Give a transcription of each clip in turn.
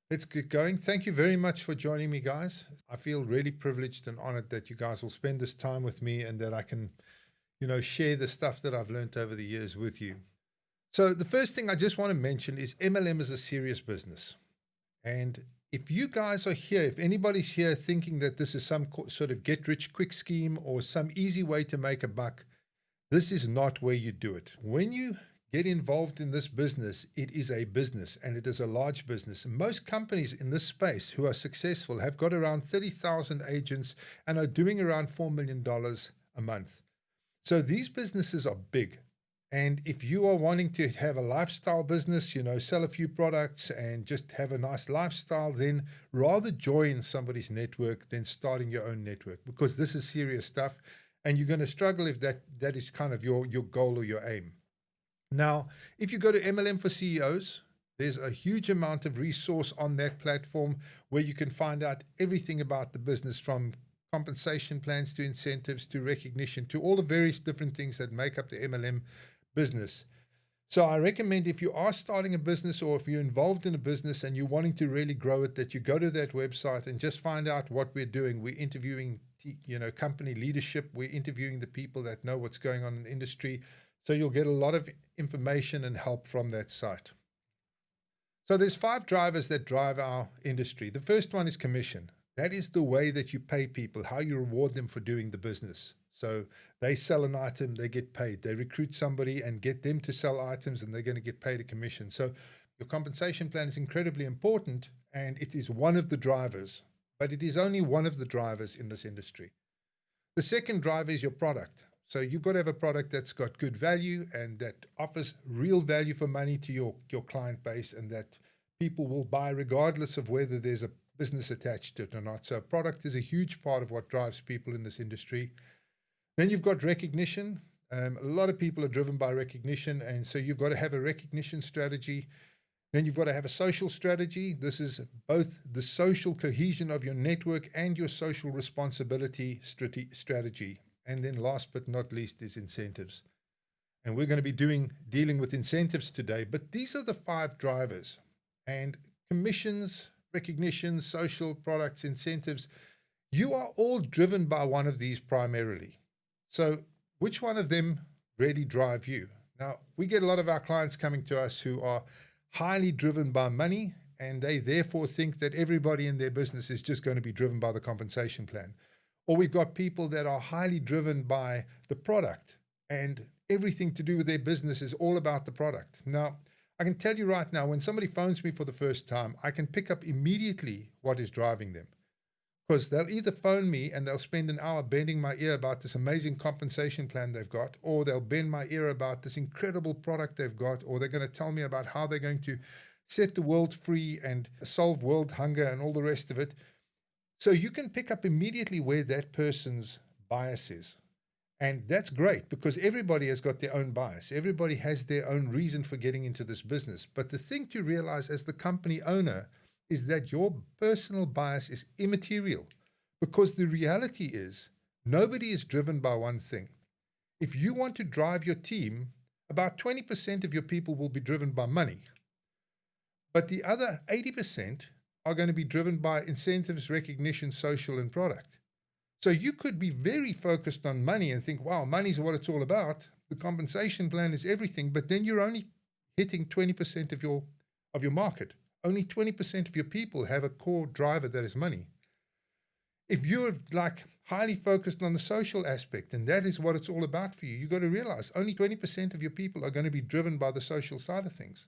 Let's get going. Thank you very much for joining me, guys. I feel really privileged and honored that you guys will spend this time with me and that I can, share the stuff that I've learned over the years with you. So the first thing I just want to mention is MLM is a serious business. And if you guys are here, if anybody's here thinking that this is some sort of get rich quick scheme or some easy way to make a buck, this is not where you do it. When you get involved in this business, it is a business and it is a large business. And most companies in this space who are successful have got around 30,000 agents and are doing around $4 million a month. So these businesses are big. And if you are wanting to have a lifestyle business, sell a few products and just have a nice lifestyle, then rather join somebody's network than starting your own network, because this is serious stuff. And you're going to struggle if that is kind of your goal or your aim. Now, if you go to MLM for CEOs, there's a huge amount of resource on that platform where you can find out everything about the business, from compensation plans to incentives to recognition to all the various different things that make up the MLM business. So I recommend, if you are starting a business or if you're involved in a business and you're wanting to really grow it, that you go to that website and just find out what we're doing. We're interviewing, company leadership. We're interviewing the people that know what's going on in the industry. So you'll get a lot of information and help from that site. So there's 5 drivers that drive our industry. The first one is commission. That is the way that you pay people, how you reward them for doing the business. So they sell an item, they get paid. They recruit somebody and get them to sell items, and they're going to get paid a commission. So your compensation plan is incredibly important, and it is one of the drivers, but it is only one of the drivers in this industry. The second driver is your product. So you've got to have a product that's got good value and that offers real value for money to your client base, and that people will buy regardless of whether there's a business attached to it or not. So product is a huge part of what drives people in this industry. Then you've got recognition. A lot of people are driven by recognition, and so you've got to have a recognition strategy. Then you've got to have a social strategy. This is both the social cohesion of your network and your social responsibility strategy. And then last but not least is incentives. And we're going to be dealing with incentives today, but these are the 5 drivers. And commissions, recognition, social, products, incentives, you are all driven by one of these primarily. So which one of them really drive you? Now, we get a lot of our clients coming to us who are highly driven by money, and they therefore think that everybody in their business is just going to be driven by the compensation plan. Or we've got people that are highly driven by the product, and everything to do with their business is all about the product. Now, I can tell you right now, when somebody phones me for the first time, I can pick up immediately what is driving them. Because they'll either phone me and they'll spend an hour bending my ear about this amazing compensation plan they've got, or they'll bend my ear about this incredible product they've got, or they're going to tell me about how they're going to set the world free and solve world hunger and all the rest of it. So you can pick up immediately where that person's bias is. And that's great, because everybody has got their own bias. Everybody has their own reason for getting into this business. But the thing to realize as the company owner is that your personal bias is immaterial, because the reality is nobody is driven by one thing. If you want to drive your team, about 20% of your people will be driven by money, but the other 80% are going to be driven by incentives, recognition, social, and product. So you could be very focused on money and think, wow, money's what it's all about. The compensation plan is everything, but then you're only hitting 20% of your market. Only 20% of your people have a core driver that is money. If you're like highly focused on the social aspect, and that is what it's all about for you, you've got to realize only 20% of your people are going to be driven by the social side of things.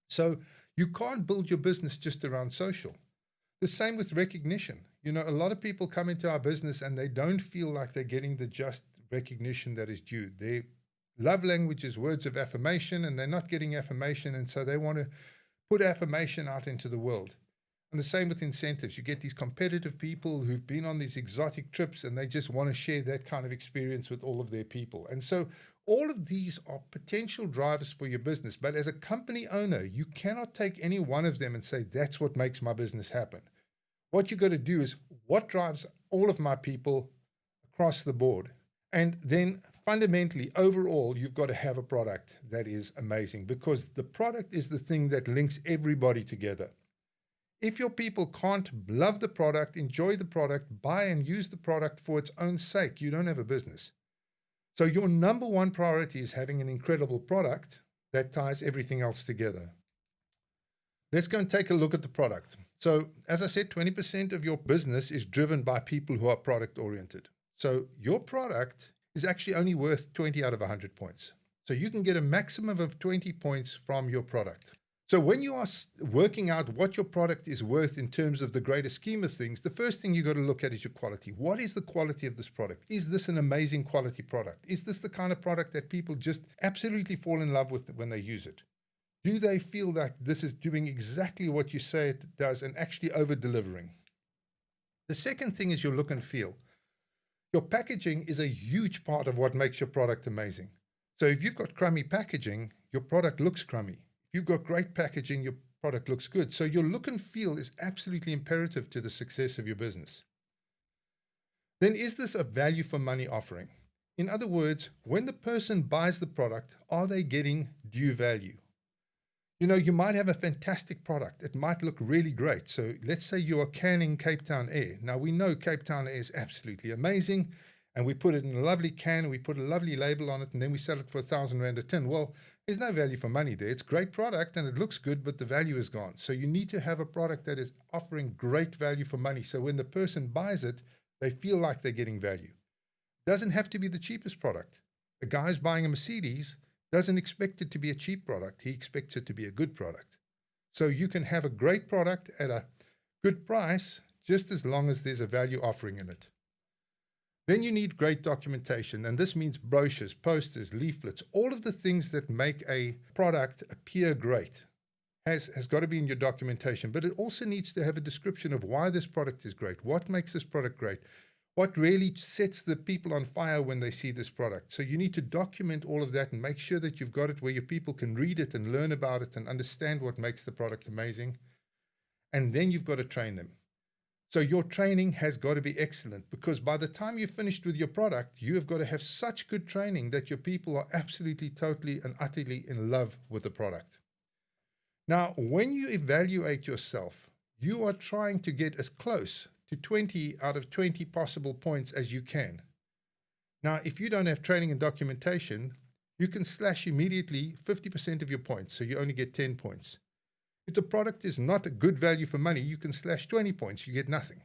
So you can't build your business just around social. The same with recognition. A lot of people come into our business and they don't feel like they're getting the just recognition that is due. Their love language is words of affirmation, and they're not getting affirmation, and so they want to put affirmation out into the world. And the same with incentives. You get these competitive people who've been on these exotic trips, and they just want to share that kind of experience with all of their people. And so all of these are potential drivers for your business. But as a company owner, you cannot take any one of them and say, that's what makes my business happen. What you got to do is, what drives all of my people across the board? And then fundamentally, overall, you've got to have a product that is amazing, because the product is the thing that links everybody together. If your people can't love the product, enjoy the product, buy and use the product for its own sake, you don't have a business. So your number one priority is having an incredible product that ties everything else together. Let's go and take a look at the product. So as I said, 20% of your business is driven by people who are product oriented. So your product is actually only worth 20 out of 100 points. So you can get a maximum of 20 points from your product. So when you are working out what your product is worth in terms of the greater scheme of things, the first thing you got to look at is your quality. What is the quality of this product? Is this an amazing quality product? Is this the kind of product that people just absolutely fall in love with when they use it? Do they feel that this is doing exactly what you say it does and actually over-delivering? The second thing is your look and feel. Your packaging is a huge part of what makes your product amazing. So if you've got crummy packaging, your product looks crummy. You've got great packaging, your product looks good. So your look and feel is absolutely imperative to the success of your business. Then is this a value for money offering? In other words, when the person buys the product, are they getting due value? You know, you might have a fantastic product. It might look really great. So let's say you are canning Cape Town air. Now we know Cape Town air is absolutely amazing. And we put it in a lovely can, we put a lovely label on it, and then we sell it for 1,000 Rand a tin. Well, there's no value for money there. It's a great product and it looks good, but the value is gone. So you need to have a product that is offering great value for money. So when the person buys it, they feel like they're getting value. It doesn't have to be the cheapest product. A guy who's buying a Mercedes doesn't expect it to be a cheap product. He expects it to be a good product. So you can have a great product at a good price, just as long as there's a value offering in it. Then you need great documentation, and this means brochures, posters, leaflets, all of the things that make a product appear great has got to be in your documentation, but it also needs to have a description of why this product is great, what makes this product great, what really sets the people on fire when they see this product. So you need to document all of that and make sure that you've got it where your people can read it and learn about it and understand what makes the product amazing. And then you've got to train them. So your training has got to be excellent, because by the time you're finished with your product, you have got to have such good training that your people are absolutely, totally, and utterly in love with the product. Now, when you evaluate yourself, you are trying to get as close to 20 out of 20 possible points as you can. Now, if you don't have training and documentation, you can slash immediately 50% of your points, so you only get 10 points. If the product is not a good value for money, you can slash 20 points, you get nothing.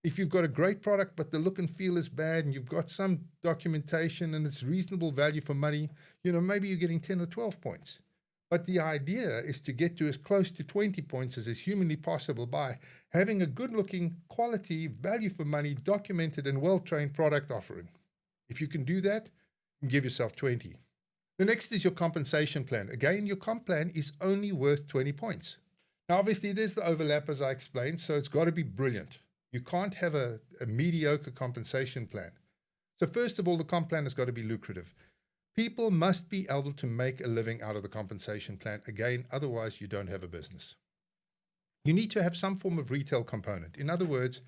If you've got a great product, but the look and feel is bad, and you've got some documentation and it's reasonable value for money, you know, maybe you're getting 10 or 12 points. But the idea is to get to as close to 20 points as is humanly possible by having a good looking, quality, value for money, documented and well-trained product offering. If you can do that, you can give yourself 20. The next is your compensation plan. Again, your comp plan is only worth 20 points. Now, obviously, there's the overlap, as I explained, so it's got to be brilliant. You can't have a mediocre compensation plan. So first of all, the comp plan has got to be lucrative. People must be able to make a living out of the compensation plan. Again, otherwise you don't have a business. You need to have some form of retail component. In other words,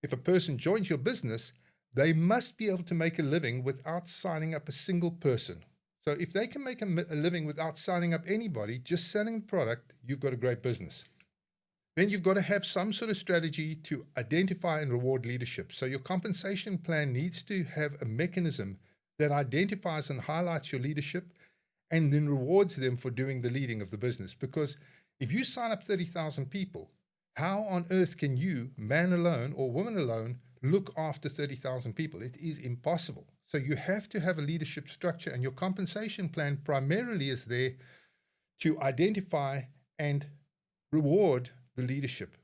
if a person joins your business, they must be able to make a living without signing up a single person. So if they can make a living without signing up anybody, just selling the product, you've got a great business. Then you've got to have some sort of strategy to identify and reward leadership. So your compensation plan needs to have a mechanism that identifies and highlights your leadership and then rewards them for doing the leading of the business. Because if you sign up 30,000 people, how on earth can you, man alone or woman alone, look after 30,000 people? It is impossible. So you have to have a leadership structure, and your compensation plan primarily is there to identify and reward the leadership.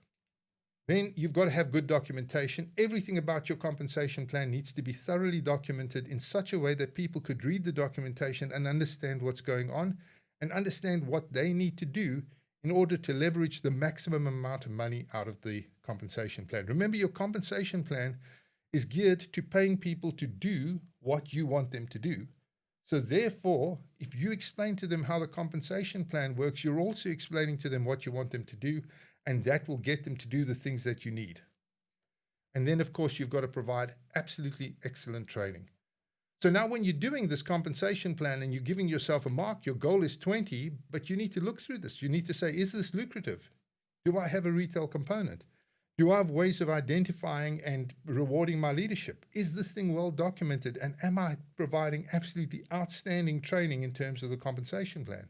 Then you've got to have good documentation. Everything about your compensation plan needs to be thoroughly documented in such a way that people could read the documentation and understand what's going on and understand what they need to do in order to leverage the maximum amount of money out of the compensation plan. Remember, your compensation plan is geared to paying people to do what you want them to do. So therefore, if you explain to them how the compensation plan works, you're also explaining to them what you want them to do, and that will get them to do the things that you need. And then, of course, you've got to provide absolutely excellent training. So now when you're doing this compensation plan and you're giving yourself a mark, your goal is 20, but you need to look through this. You need to say, is this lucrative? Do I have a retail component? Do I have ways of identifying and rewarding my leadership? Is this thing well documented? And am I providing absolutely outstanding training in terms of the compensation plan?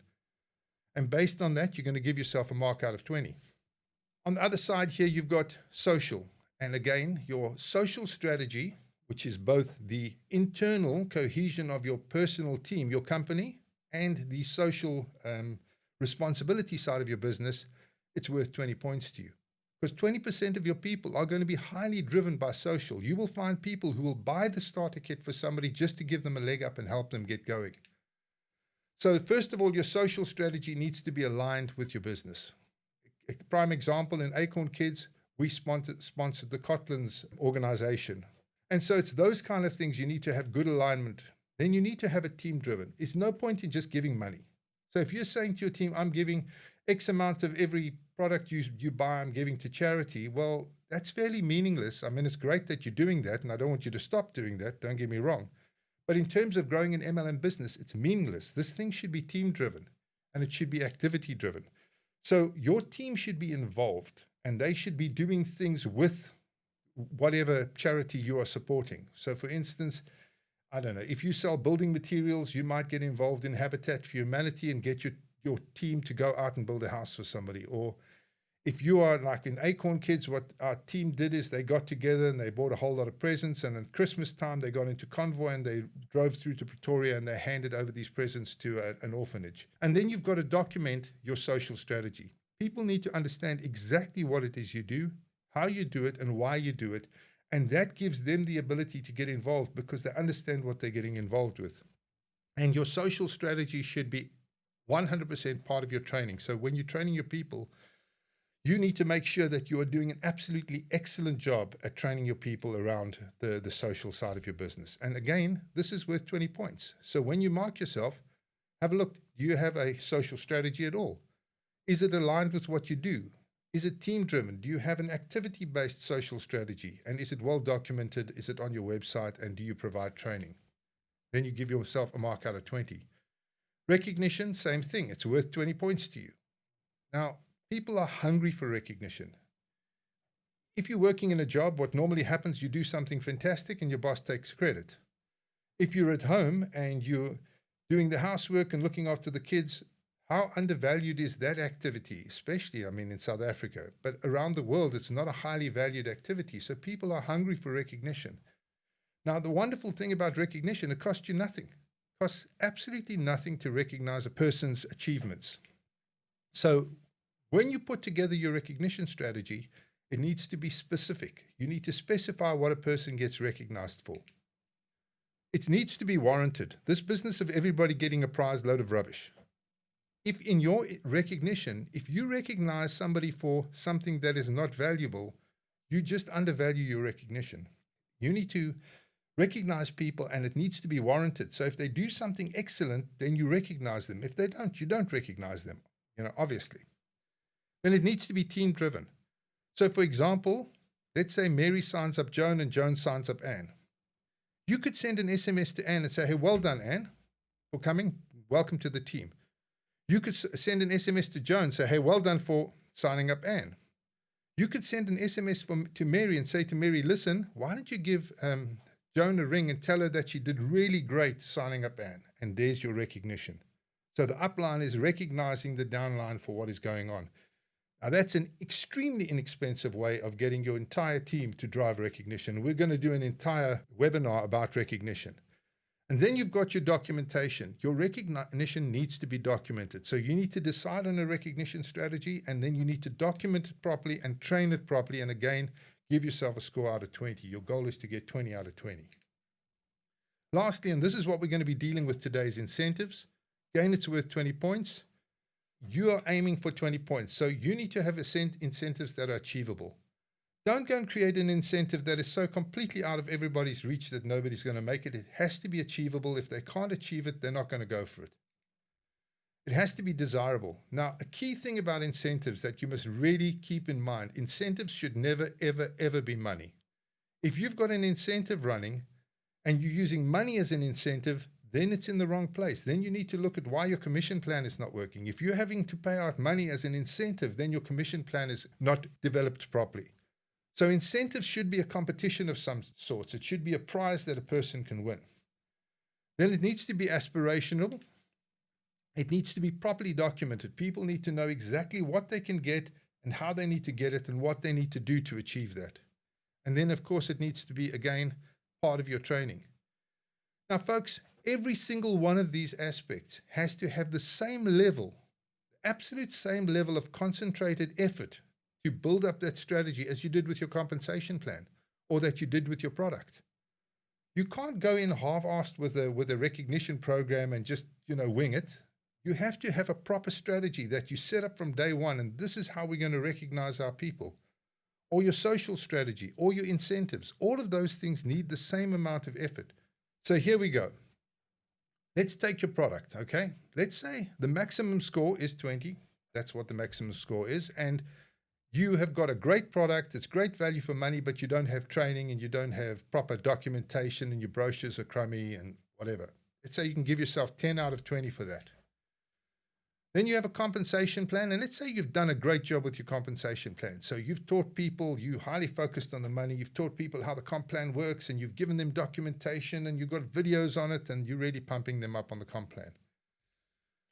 And based on that, you're going to give yourself a mark out of 20. On the other side here, you've got social. And again, your social strategy, which is both the internal cohesion of your personal team, your company, and the social responsibility side of your business, it's worth 20 points to you. Because 20% of your people are going to be highly driven by social. You will find people who will buy the starter kit for somebody just to give them a leg up and help them get going. So first of all, your social strategy needs to be aligned with your business. A prime example, in Acorn Kids, we sponsored the Kotlins organization. And so it's those kind of things you need to have good alignment. Then you need to have a team driven. It's no point in just giving money. So if you're saying to your team, I'm giving X amount of every product you buy, I'm giving to charity, well, that's fairly meaningless. I mean, it's great that you're doing that, and I don't want you to stop doing that, don't get me wrong. But in terms of growing an MLM business, it's meaningless. This thing should be team driven, and it should be activity driven. So your team should be involved, and they should be doing things with whatever charity you are supporting. So for instance, I don't know, if you sell building materials, you might get involved in Habitat for Humanity and get your team to go out and build a house for somebody. Or if you are like in Acorn Kids, what our team did is they got together and they bought a whole lot of presents, and at Christmas time they got into convoy and they drove through to Pretoria and they handed over these presents to an orphanage. And then you've got to document your social strategy. People need to understand exactly what it is you do, how you do it, and why you do it. And that gives them the ability to get involved because they understand what they're getting involved with. And your social strategy should be 100% part of your training. So when you're training your people, you need to make sure that you are doing an absolutely excellent job at training your people around the social side of your business. And again, this is worth 20 points. So when you mark yourself, have a look. Do you have a social strategy at all? Is it aligned with what you do? Is it team driven? Do you have an activity-based social strategy? And is it well documented? Is it on your website? And do you provide training? Then you give yourself a mark out of 20. Recognition, same thing. It's worth 20 points to you. Now, people are hungry for recognition. If you're working in a job, what normally happens, you do something fantastic and your boss takes credit. If you're at home and you're doing the housework and looking after the kids, how undervalued is that activity? Especially, I mean, in South Africa, but around the world, it's not a highly valued activity. So people are hungry for recognition. Now, the wonderful thing about recognition, it costs you nothing. It costs absolutely nothing to recognize a person's achievements. So when you put together your recognition strategy, it needs to be specific. You need to specify what a person gets recognized for. It needs to be warranted. This business of everybody getting a prize load of rubbish. If in your recognition, if you recognize somebody for something that is not valuable, you just undervalue your recognition. You need to recognize people and it needs to be warranted. So if they do something excellent, then you recognize them. If they don't, you don't recognize them, obviously. Then it needs to be team driven. So for example, let's say Mary signs up Joan and Joan signs up Anne. You could send an SMS to Anne and say, hey, well done, Anne, for coming. Welcome to the team. You could send an SMS to Joan and say, hey, well done for signing up Anne. You could send an SMS to Mary and say to Mary, listen, why don't you give Joan a ring and tell her that she did really great signing up Anne? And there's your recognition. So the upline is recognizing the downline for what is going on. Now, that's an extremely inexpensive way of getting your entire team to drive recognition. We're going to do an entire webinar about recognition. And then you've got your documentation. Your recognition needs to be documented. So you need to decide on a recognition strategy, and then you need to document it properly and train it properly. And again, give yourself a score out of 20. Your goal is to get 20 out of 20. Lastly, and this is what we're going to be dealing with today, is incentives. Again, it's worth 20 points. You are aiming for 20 points. So you need to have incentives that are achievable. Don't go and create an incentive that is so completely out of everybody's reach that nobody's going to make it. It has to be achievable. If they can't achieve it, they're not going to go for it. It has to be desirable. Now, a key thing about incentives that you must really keep in mind, incentives should never, ever, ever be money. If you've got an incentive running and you're using money as an incentive, then it's in the wrong place. Then you need to look at why your commission plan is not working. If you're having to pay out money as an incentive, then your commission plan is not developed properly. So incentives should be a competition of some sorts. It should be a prize that a person can win. Then it needs to be aspirational. It needs to be properly documented. People need to know exactly what they can get and how they need to get it and what they need to do to achieve that. And then, of course, it needs to be, again, part of your training. Now, folks, every single one of these aspects has to have the same level, absolute same level of concentrated effort to build up that strategy as you did with your compensation plan or that you did with your product. You can't go in half-assed with a recognition program and just, wing it. You have to have a proper strategy that you set up from day one, and this is how we're going to recognize our people. Or your social strategy, or your incentives. All of those things need the same amount of effort. So here we go. Let's take your product, okay? Let's say the maximum score is 20. That's what the maximum score is. And you have got a great product, it's great value for money, but you don't have training and you don't have proper documentation and your brochures are crummy and whatever. Let's say you can give yourself 10 out of 20 for that. Then you have a compensation plan, and let's say you've done a great job with your compensation plan. So you've taught people, you highly focused on the money, you've taught people how the comp plan works, and you've given them documentation, and you've got videos on it, and you're really pumping them up on the comp plan.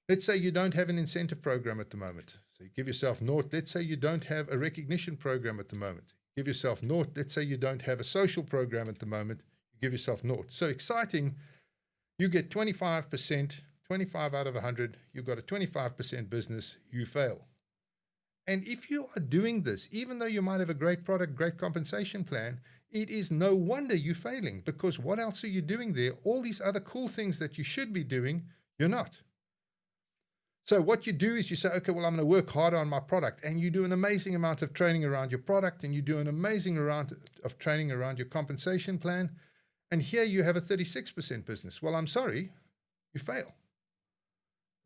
Let's say you don't have an incentive program at the moment. So you give yourself naught. Let's say you don't have a recognition program at the moment. Give yourself naught. Let's say you don't have a social program at the moment. You give yourself naught. So exciting, you get 25%. 25 out of 100, you've got a 25% business, you fail. And if you are doing this, even though you might have a great product, great compensation plan, it is no wonder you're failing, because what else are you doing there? All these other cool things that you should be doing, you're not. So what you do is you say, okay, well, I'm going to work harder on my product, and you do an amazing amount of training around your product, and you do an amazing amount of training around your compensation plan, and here you have a 36% business. Well, I'm sorry, you fail.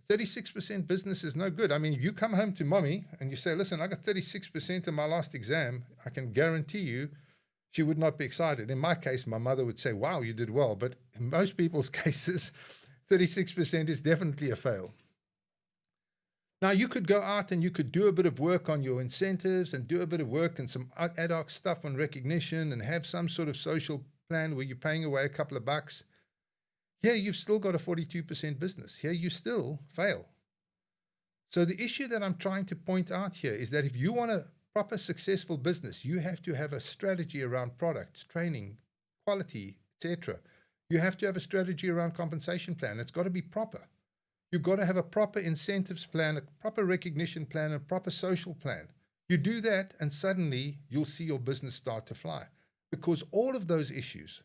36% business is no good. I mean, if you come home to mommy and you say, listen, I got 36% in my last exam, I can guarantee you she would not be excited. In my case, my mother would say, wow, you did well. But in most people's cases, 36% is definitely a fail. Now, you could go out and you could do a bit of work on your incentives and do a bit of work and some ad hoc stuff on recognition and have some sort of social plan where you're paying away a couple of bucks. Here, you've still got a 42% business. Here, you still fail. So the issue that I'm trying to point out here is that if you want a proper successful business, you have to have a strategy around products, training, quality, etc. You have to have a strategy around compensation plan. It's got to be proper. You've got to have a proper incentives plan, a proper recognition plan, a proper social plan. You do that, and suddenly you'll see your business start to fly, because all of those issues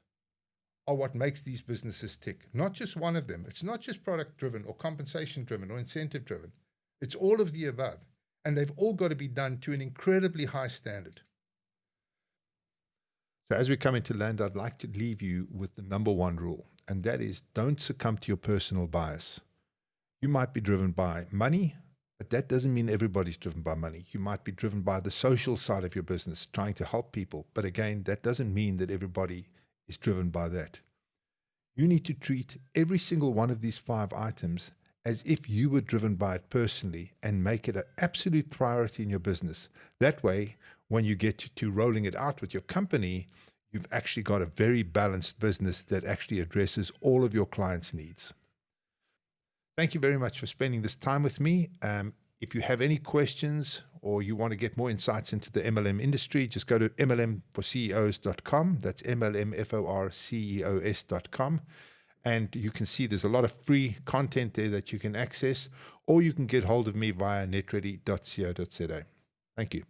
are what makes these businesses tick. Not just one of them. It's not just product driven or compensation driven or incentive driven. It's all of the above. And they've all got to be done to an incredibly high standard. So as we come into land, I'd like to leave you with the number one rule, and that is don't succumb to your personal bias. You might be driven by money, but that doesn't mean everybody's driven by money. You might be driven by the social side of your business, trying to help people. But again, that doesn't mean that everybody is driven by that. You need to treat every single one of these 5 items as if you were driven by it personally and make it an absolute priority in your business. That way, when you get to rolling it out with your company, you've actually got a very balanced business that actually addresses all of your clients' needs. Thank you very much for spending this time with me. If you have any questions or you want to get more insights into the MLM industry, just go to MLMforCEOs.com. That's MLMforCEOs.com. And you can see there's a lot of free content there that you can access, or you can get hold of me via netready.co.za. Thank you.